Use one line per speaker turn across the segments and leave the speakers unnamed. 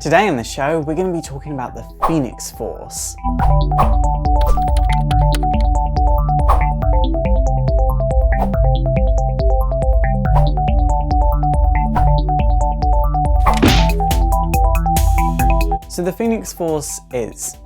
Today on the show, we're going to be talking about the Phoenix Force. So the Phoenix Force is.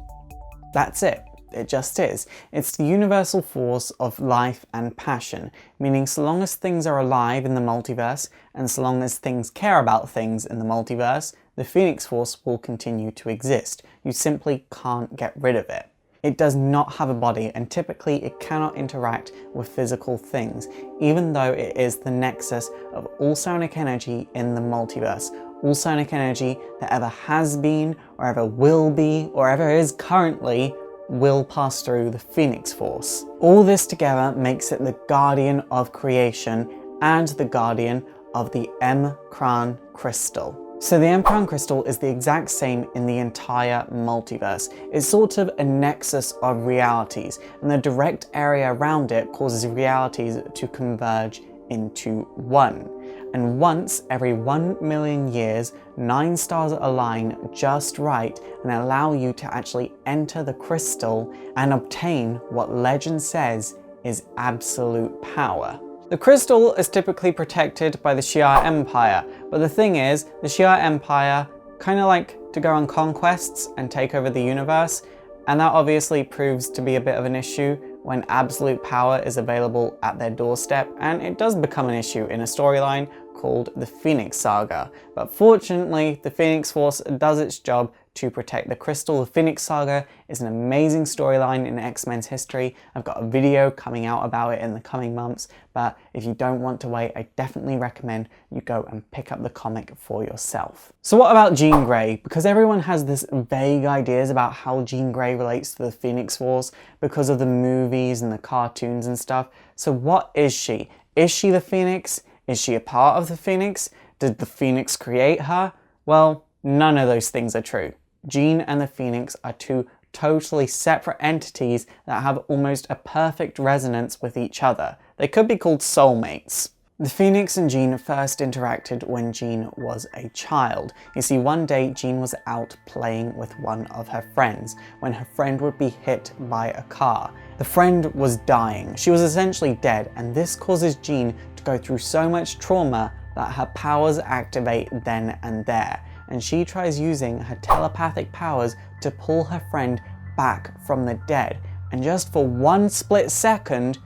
That's it. It just is. It's the universal force of life and passion, meaning so long as things are alive in the multiverse, and so long as things care about things in the multiverse, the Phoenix Force will continue to exist. You simply can't get rid of it. It does not have a body, and typically it cannot interact with physical things, even though it is the nexus of all sonic energy in the multiverse. All sonic energy that ever has been, or ever will be, or ever is currently, will pass through the Phoenix Force. All this together makes it the guardian of creation and the guardian of the M-Cran crystal. So the M-Cran crystal is the exact same in the entire multiverse. It's sort of a nexus of realities, and the direct area around it causes realities to converge into one. And once every 1 million years, 9 stars align just right and allow you to actually enter the crystal and obtain what legend says is absolute power. The crystal is typically protected by the Shi'ar Empire, but the thing is, the Shi'ar Empire kind of like to go on conquests and take over the universe, and that obviously proves to be a bit of an issue when absolute power is available at their doorstep, and it does become an issue in a storyline called the Phoenix Saga. But fortunately, the Phoenix Force does its job to protect the crystal. The Phoenix Saga is an amazing storyline in X-Men's history. I've got a video coming out about it in the coming months, but if you don't want to wait, I definitely recommend you go and pick up the comic for yourself. So what about Jean Grey? Because everyone has this vague ideas about how Jean Grey relates to the Phoenix Force because of the movies and the cartoons and stuff. So what is she? Is she the Phoenix? Is she a part of the Phoenix? Did the Phoenix create her? Well, none of those things are true. Jean and the Phoenix are two totally separate entities that have almost a perfect resonance with each other. They could be called soulmates. The Phoenix and Jean first interacted when Jean was a child. You see, one day Jean was out playing with one of her friends when her friend would be hit by a car. The friend was dying. She was essentially dead, and this causes Jean to go through so much trauma that her powers activate then and there, and she tries using her telepathic powers to pull her friend back from the dead. And just for one split second,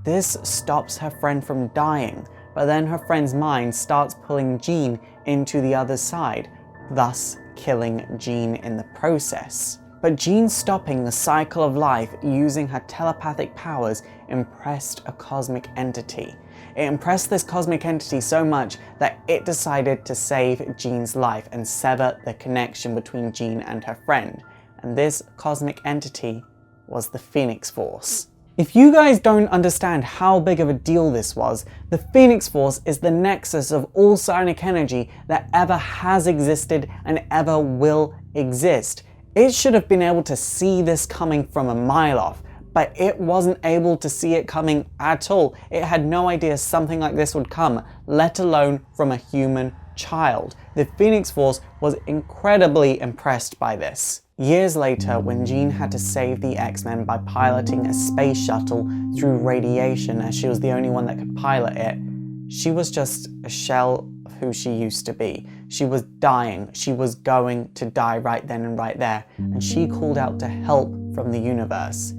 this stops her friend from dying, but then her friend's mind starts pulling Jean into the other side, thus killing Jean in the process. But Jean stopping the cycle of life using her telepathic powers impressed a cosmic entity. It impressed this cosmic entity so much that it decided to save Jean's life and sever the connection between Jean and her friend. And this cosmic entity was the Phoenix Force. If you guys don't understand how big of a deal this was, the Phoenix Force is the nexus of all sonic energy that ever has existed and ever will exist. It should have been able to see this coming from a mile off, but it wasn't able to see it coming at all. It had no idea something like this would come, let alone from a human child. The Phoenix Force was incredibly impressed by this. Years later, when Jean had to save the X-Men by piloting a space shuttle through radiation, as she was the only one that could pilot it, she was just a shell of who she used to be. She was dying. She was going to die right then and right there, and she called out to help from the universe.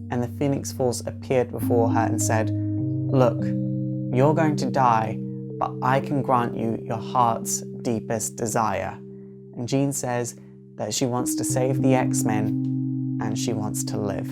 And the Phoenix Force appeared before her and said, "Look, you're going to die, but I can grant you your heart's deepest desire." And Jean says that she wants to save the X-Men and she wants to live.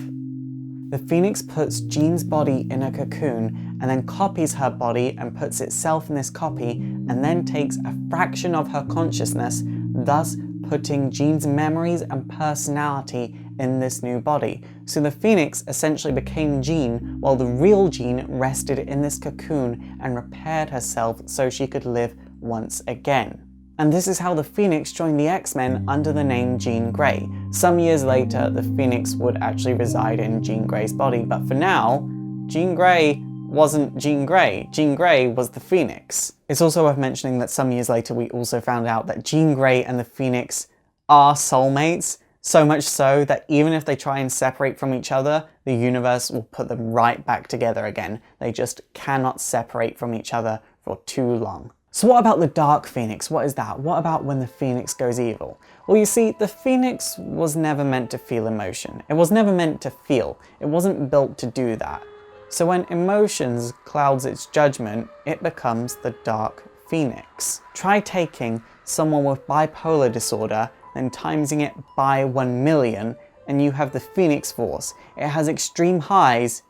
The Phoenix puts Jean's body in a cocoon and then copies her body and puts itself in this copy and then takes a fraction of her consciousness, thus putting Jean's memories and personality in this new body. So the Phoenix essentially became Jean while the real Jean rested in this cocoon and repaired herself so she could live once again. And this is how the Phoenix joined the X-Men under the name Jean Grey. Some years later, the Phoenix would actually reside in Jean Grey's body, but for now, Jean Grey wasn't Jean Grey. Jean Grey was the Phoenix. It's also worth mentioning that some years later we also found out that Jean Grey and the Phoenix are soulmates, so much so that even if they try and separate from each other, the universe will put them right back together again. They just cannot separate from each other for too long. So what about the Dark Phoenix? What is that? What about when the Phoenix goes evil? Well, you see, the Phoenix was never meant to feel emotion. It was never meant to feel. It wasn't built to do that. So when emotions clouds its judgment, it becomes the Dark Phoenix. Try taking someone with bipolar disorder, then timesing it by 1,000,000, and you have the Phoenix Force. It has extreme highs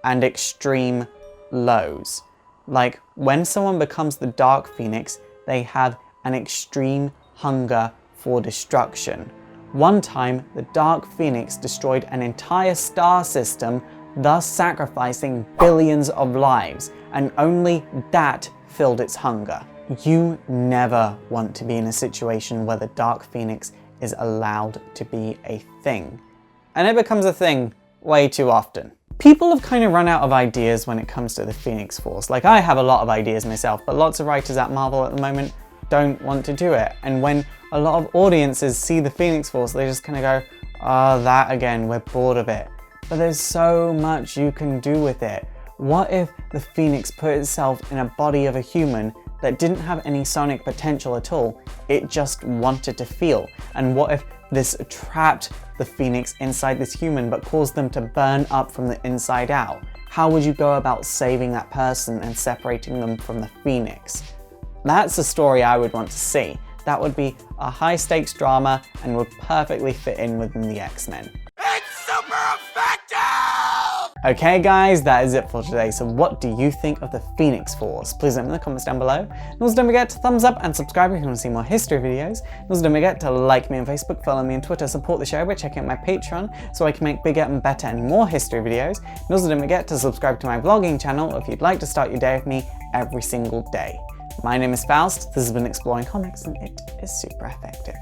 and extreme lows. Like, when someone becomes the Dark Phoenix, they have an extreme hunger for destruction. One time, the Dark Phoenix destroyed an entire star system, thus sacrificing billions of lives, and only that filled its hunger. You never want to be in a situation where the Dark Phoenix is allowed to be a thing. And it becomes a thing way too often. People have kind of run out of ideas when it comes to the Phoenix Force. Like, I have a lot of ideas myself, but lots of writers at Marvel at the moment don't want to do it. And when a lot of audiences see the Phoenix Force, they just kind of go, oh, that again, we're bored of it. But there's so much you can do with it. What if the Phoenix put itself in a body of a human that didn't have any sonic potential at all? It just wanted to feel. And what if this trapped the Phoenix inside this human but caused them to burn up from the inside out? How would you go about saving that person and separating them from the Phoenix? That's a story I would want to see. That would be a high stakes drama and would perfectly fit in within the X-Men. It's super effective! Okay guys, that is it for today. So what do you think of the Phoenix Force? Please let me know in the comments down below. And also don't forget to thumbs up and subscribe if you want to see more history videos. And also don't forget to like me on Facebook, follow me on Twitter, support the show by checking out my Patreon so I can make bigger and better and more history videos. And also don't forget to subscribe to my vlogging channel if you'd like to start your day with me every single day. My name is Faust, this has been Exploring Comics, and it is super effective.